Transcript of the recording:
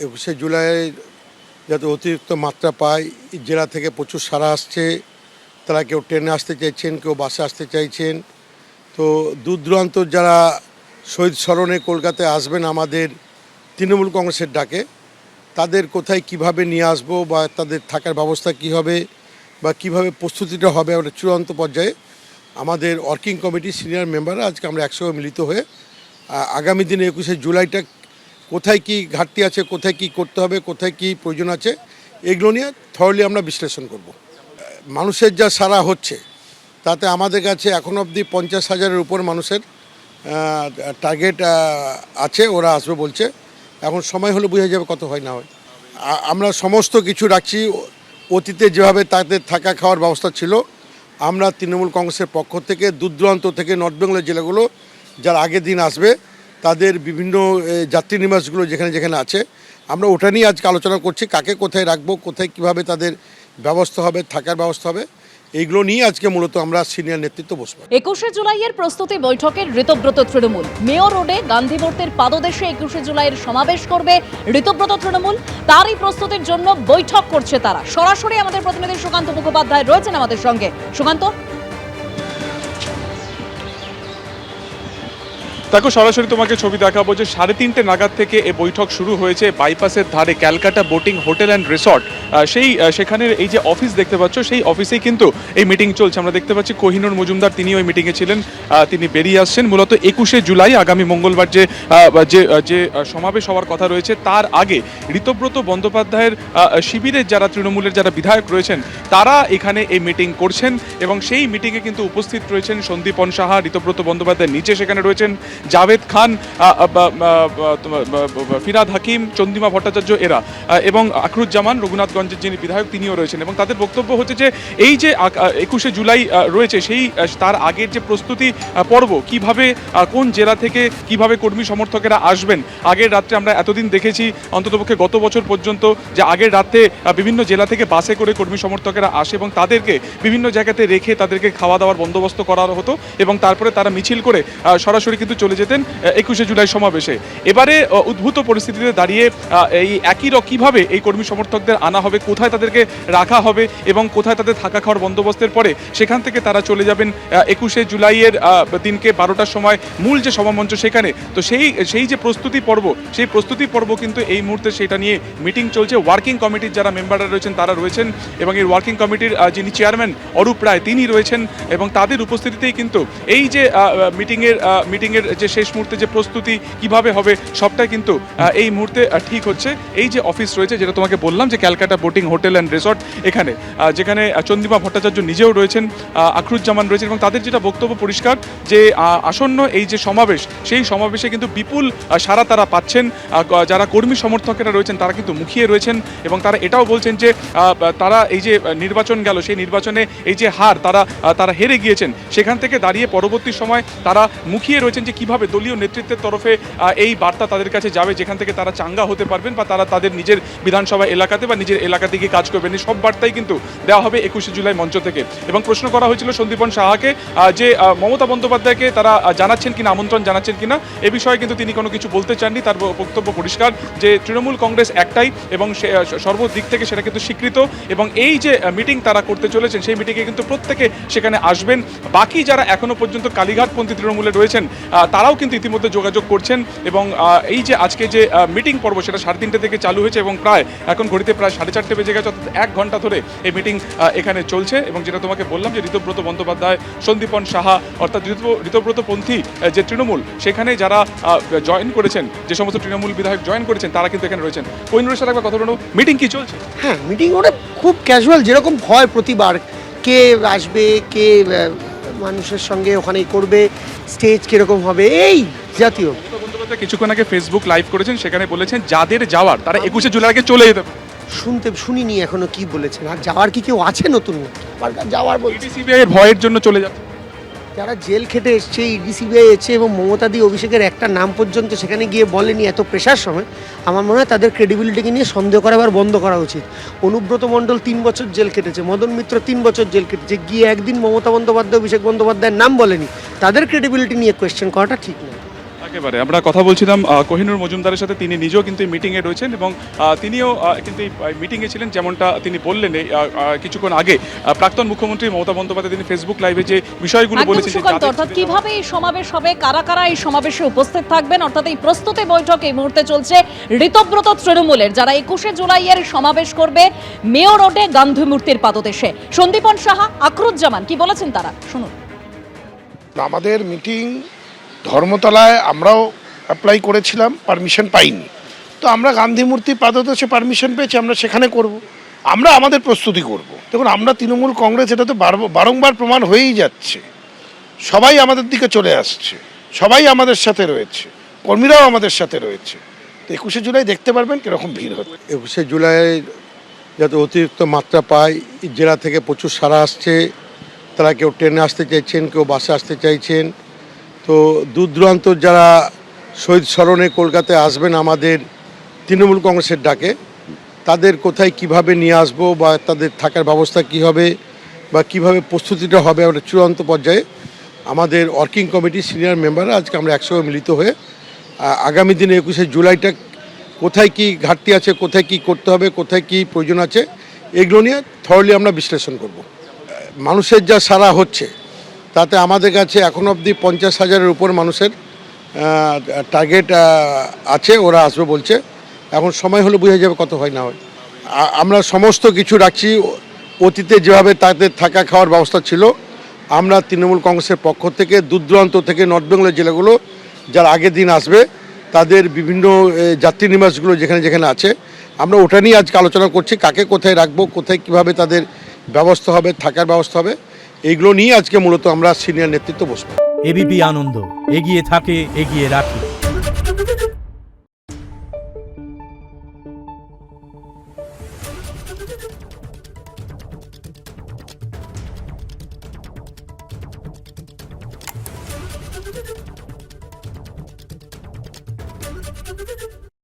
21শে জুলাই যাতে অতিরিক্ত মাত্রা পায়, জেলা থেকে প্রচুর সাড়া আসছে। তারা কেউ ট্রেনে আসতে চাইছেন, কেউ বাসে আসতে চাইছেন। তো দূর দূরান্ত যারা শহীদ স্মরণে কলকাতায় আসবেন আমাদের তৃণমূল কংগ্রেসের ডাকে, তাদের কোথায় কিভাবে নিয়ে আসবো বা তাদের থাকার ব্যবস্থা কী হবে বা কিভাবে প্রস্তুতিটা হবে, আমরা চূড়ান্ত পর্যায়ে আমাদের ওয়ার্কিং কমিটির সিনিয়র মেম্বাররা আজকে আমরা একসঙ্গে মিলিত হয়ে আগামী দিনে 21শে জুলাইটা কোথায় কি ঘাটতি আছে, কোথায় কি করতে হবে, কোথায় কি প্রয়োজন আছে, এগুলো নিয়ে থরলি আমরা বিশ্লেষণ করব। মানুষের যা সাড়া হচ্ছে তাতে আমাদের কাছে এখনো অবধি 50,000-এর উপর মানুষের টার্গেট আছে, ওরা আসবে বলছে। এখন সময় হলে বোঝা যাবে কত হয় না হয়। আমরা সমস্ত কিছু রাখছি। অতীতে যেভাবে তাদের থাকা খাওয়ার ব্যবস্থা ছিল, আমরা তৃণমূল কংগ্রেসের পক্ষ থেকে দূর দূরান্ত থেকে নর্থ বেঙ্গলের জেলাগুলো যারা আগের দিন আসবে তাদের বিভিন্ন যাত্রী নিবাসগুলো যেখানে যেখানে আছে, আমরা ওটা নিয়ে আজকে আলোচনা করছি, কাকে কোথায় রাখবো, কোথায় কিভাবে তাদের ব্যবস্থা হবে, থাকার ব্যবস্থা হবে, এইগুলো নিয়ে আজকে মূলত আমরা সিনিয়র নেতৃত্ব বসবো। 21শে জুলাইয়ের প্রস্তুতি বৈঠকের ঋতব্রত তৃণমূল। মেয়র রোডে গান্ধী মূর্তির পাদদেশে 21শে জুলাইয়ের সমাবেশ করবে ঋতব্রত তৃণমূল। তারই প্রস্তুতির জন্য বৈঠক করছে তারা। সরাসরি আমাদের প্রতিনিধি সুকান্ত মুখোপাধ্যায় রয়েছেন আমাদের সঙ্গে। সুকান্ত, দেখো, সরাসরি তোমাকে ছবি দেখাবো যে 3:30 নাগাদ থেকে এই বৈঠক শুরু হয়েছে বাইপাসের ধারে Calcutta boating hotel and resort. সেখানের এই যে অফিস দেখতে পাচ্ছ, সেই অফিসেই কিন্তু এই মিটিং চলছে। আমরা দেখতে পাচ্ছি কোহিনুর মজুমদার, তিনি ওই মিটিংয়ে ছিলেন। তিনি বেরিয়ে আসছেন। মূলত 21শে জুলাই আগামী মঙ্গলবার যে সমাবেশ হওয়ার কথা রয়েছে, তার আগে ঋতব্রত বন্দ্যোপাধ্যায়ের শিবিরের যারা তৃণমূলের যারা বিধায়ক রয়েছেন তারা এখানে এই মিটিং করছেন এবং সেই মিটিংয়ে কিন্তু উপস্থিত রয়েছেন সন্দীপন সাহা, ঋতব্রত বন্দ্যোপাধ্যায়ের নিচে সেখানে রয়েছেন জাভেদ খান, ফিরাদ হাকিম, চন্দ্রিমা ভট্টাচার্য এরা, এবং আখরুজ্জামান রঘুনাথগঞ্জের যিনি বিধায়ক তিনিও রয়েছেন। এবং তাদের বক্তব্য হচ্ছে যে এই যে 21শে জুলাই রয়েছে, সেই তার আগের যে প্রস্তুতি পর্ব, কিভাবে কোন জেলা থেকে কিভাবে কর্মী সমর্থকেরা আসবেন। আগের রাত্রে আমরা এতদিন দেখেছি, অন্ততপক্ষে গত বছর পর্যন্ত, যে আগের রাতে বিভিন্ন জেলা থেকে বাসে করে কর্মী সমর্থকেরা আসে এবং তাদেরকে বিভিন্ন জায়গাতে রেখে তাদেরকে খাওয়া দাওয়ার বন্দোবস্ত করা হতো এবং তারপরে তারা মিছিল করে সরাসরি কিন্তু চলে যেতেন 21শে জুলাই সমাবেশে। এবারে উদ্ভূত পরিস্থিতিতে দাঁড়িয়ে এই কিভাবে এই কর্মী সমর্থকদের আনা হবে, কোথায় তাদেরকে রাখা হবে এবং কোথায় তাদের থাকা খাওয়ার বন্দোবস্তের পরে সেখান থেকে তারা চলে যাবেন 21শে জুলাইয়ের দিনকে 12টার সময় মূল যে সভামঞ্চ সেখানে। তো সেই যে প্রস্তুতি পর্ব, সেই প্রস্তুতি পর্ব কিন্তু এই মুহূর্তে সেটা নিয়ে মিটিং চলছে। ওয়ার্কিং কমিটির যারা মেম্বাররা রয়েছেন তারা রয়েছেন এবং এই ওয়ার্কিং কমিটির যিনি চেয়ারম্যান অরূপ রায় তিনি রয়েছেন এবং তাদের উপস্থিতিতেই কিন্তু এই যে মিটিংয়ের যে শেষ মুহূর্তে যে প্রস্তুতি কিভাবে হবে সবটাই কিন্তু এই মুহূর্তে ঠিক হচ্ছে। এই যে অফিস রয়েছে, যেটা তোমাকে বললাম, যে Calcutta boating hotel and resort, এখানে যেখানে চন্দ্রিমা ভট্টাচার্য নিজেও রয়েছেন, আখরুজ্জামান রয়েছেন এবং তাদের যেটা বক্তব্য পরিষ্কার যে আসন্ন এই যে সমাবেশ, সেই সমাবেশে কিন্তু বিপুল সাড়া তারা পাচ্ছেন। যারা কর্মী সমর্থকেরা রয়েছেন তারা কিন্তু মুখিয়ে রয়েছেন এবং তারা এটাও বলছেন যে তারা এই যে নির্বাচন গেল, সেই নির্বাচনে এই যে হার তারা হেরে গিয়েছেন, সেখান থেকে দাঁড়িয়ে পরবর্তী সময় তারা মুখিয়ে রয়েছেন যে কিভাবে দলীয় নেতৃত্বের তরফে এই বার্তা তাদের কাছে যাবে, যেখান থেকে তারা চাঙ্গা হতে পারবেন বা তারা তাদের নিজের বিধানসভা এলাকাতে বা নিজের এলাকাতে গিয়ে কাজ করবেন। এই সব বার্তাই কিন্তু দেওয়া হবে 21শে জুলাই মঞ্চ থেকে। এবং প্রশ্ন করা হয়েছিল সন্দীপন সাহাকে যে মমতা বন্দ্যোপাধ্যায়কে তারা জানাচ্ছেন কিনা, আমন্ত্রণ জানাচ্ছেন কিনা, এ বিষয়ে কিন্তু তিনি কোনো কিছু বলতে চাননি। তার বক্তব্য পরিষ্কার যে তৃণমূল কংগ্রেস একটাই এবং সর্বদিক থেকে সেটা কিন্তু স্বীকৃত এবং এই যে মিটিং তারা করতে চলেছেন সেই মিটিংয়ে কিন্তু প্রত্যেকে সেখানে আসবেন। বাকি যারা এখনো পর্যন্ত কালীঘাটপন্থী তৃণমূলে রয়েছেন তারাও কিন্তু ইতিমধ্যে যোগাযোগ করছেন এবং এই যে আজকে যে মিটিং পর্ব সেটা 3:30 থেকে চালু হয়েছে এবং প্রায় এখন ঘড়িতে প্রায় 4:30 বেজে গেছে, অর্থাৎ 1 ঘন্টা ধরে এই মিটিং এখানে চলছে। এবং যেটা তোমাকে বললাম যে ঋতব্রত বন্দ্যোপাধ্যায়, সন্দীপন সাহা, অর্থাৎ ঋতব্রতপন্থী যে তৃণমূল, সেখানে যারা জয়েন করেছেন, যে সমস্ত তৃণমূল বিধায়ক জয়েন করেছেন তারা কিন্তু এখানে রয়েছেন। কোহিনুরের সাথে একবার কথা বলুন, মিটিং কি চলছে? হ্যাঁ, মিটিং ওটা খুব ক্যাজুয়াল, যেরকম হয় প্রতিবার, কে আসবে, কে মানুষের সঙ্গে ওখানে করবে, স্টেজ কিরকম হবে, এই জাতীয়। কিছুক্ষণ আগে ফেসবুক লাইভ করেছেন, সেখানে বলেছেন যাদের যাওয়ার তারা 21শে জুলাই আগে চলে যেতে পারে। শুনিনি এখনো কি বলেছেন, আর যাওয়ার কি কেউ আছে নতুন? যাওয়ার বলছি সিবিআই এর ভয়ের জন্য চলে যাচ্ছে। যারা জেল খেটে এসছে, ইডি সিবিআই এসছে এবং মমতা দি অভিষেকের একটা নাম পর্যন্ত সেখানে গিয়ে বলেনি এত প্রেশার সময়, আমার মনে হয় তাদের ক্রেডিবিলিটিকে নিয়ে সন্দেহ করা এবার বন্ধ করা উচিত। অনুব্রত মণ্ডল 3 বছর জেল কেটেছে, মদন মিত্র 3 বছর জেল কেটেছে, গিয়ে একদিন মমতা বন্দ্যোপাধ্যায়, অভিষেক বন্দ্যোপাধ্যায়ের নাম বলেনি, তাদের ক্রেডিবিলিটি নিয়ে কোয়েশ্চেন করাটা ঠিক নয়। একেবারে আমরা কথা বলছিলাম কোহিনুর মজুমদারের সাথে, তিনি নিজেও কিন্তু এই মিটিংয়ে রয়েছেন এবং তিনিও কিন্তু এই মিটিংয়ে ছিলেন। যেমনটা তিনি বললেন এই কিছুক্ষণ আগে প্রাক্তন মুখ্যমন্ত্রী মমতা বন্দ্যোপাধ্যায় তিনি ফেসবুক লাইভে যে বিষয়গুলো একদম বলেছেন, যে সুকান্ত, যাদের অর্থাৎ সুবিধা- কিভাবে এই সমাবেশ হবে, কারা কারা এই সমাবেশে উপস্থিত থাকবেন, অর্থাৎ এই প্রস্তুতি বৈঠক এই মুহূর্তে চলছে ঋতব্রত তৃণমূলের, যারা 21শে জুলাইয়ের সমাবেশ করবে মেয়ো রোডে গান্ধী মূর্তির পাদদেশে। সন্দীপন সাহা, আখরুজ্জামান কি বলেছেন তারা, শুনুন। আমাদের মিটিং ধর্মতলায় আমরাও অ্যাপ্লাই করেছিলাম, পারমিশন পাইনি। তো আমরা গান্ধী মূর্তি পাদদেশে পারমিশন পেয়েছি, আমরা সেখানে করব। আমরা আমাদের প্রস্তুতি করব। দেখুন, আমরা তৃণমূল কংগ্রেস, এটা তো বারংবার প্রমাণ হয়েই যাচ্ছে। সবাই আমাদের দিকে চলে আসছে, সবাই আমাদের সাথে রয়েছে, কর্মীরাও আমাদের সাথে রয়েছে। তো 21শে জুলাই দেখতে পারবেন কীরকম ভিড় হচ্ছে। 21শে জুলাই যাতে অতিরিক্ত মাত্রা পায়, জেলা থেকে প্রচুর সারা আসছে। তারা কেউ ট্রেনে আসতে চাইছেন, কেউ বাসে আসতে চাইছেন। তো দূর দূরান্ত যারা শহীদ স্মরণে কলকাতায় আসবেন আমাদের তৃণমূল কংগ্রেসের ডাকে, তাদের কোথায় কিভাবে নিয়ে আসবো বা তাদের থাকার ব্যবস্থা কী হবে বা কিভাবে প্রস্তুতিটা হবে, আমরা চূড়ান্ত পর্যায়ে আমাদের ওয়ার্কিং কমিটি সিনিয়র মেম্বাররা আজকে আমরা একসঙ্গে মিলিত হয়ে আগামী দিনে 21শে জুলাইটা কোথায় কি ঘাটতি আছে, কোথায় কি করতে হবে, কোথায় কি প্রয়োজন আছে, এগুলো নিয়ে থরলি আমরা বিশ্লেষণ করব। মানুষের যা সারা হচ্ছে তাতে আমাদের কাছে এখনো অবধি 50,000-এর উপর মানুষের টার্গেট আছে, ওরা আসবে বলছে। এখন সময় হলে বোঝা যাবে কত হয় না হয়। আমরা সমস্ত কিছু রাখছি, অতীতে যেভাবে তাদের থাকা খাওয়ার ব্যবস্থা ছিল, আমরা তৃণমূল কংগ্রেসের পক্ষ থেকে দূর দূরান্ত থেকে নর্থ বেঙ্গলের জেলাগুলো যারা আগের দিন আসবে তাদের বিভিন্ন যাত্রী নিবাসগুলো যেখানে যেখানে আছে, আমরা ওটা নিয়ে আজকে আলোচনা করছি, কাকে কোথায় রাখবো, কোথায় কিভাবে তাদের ব্যবস্থা হবে, থাকার ব্যবস্থা হবে, এইগুলো নিয়ে আজকে মূলত আমরা সিনিয়র নেতৃত্ব বসবো। এবিপি আনন্দ, এগিয়ে থাকে, এগিয়ে রাখে।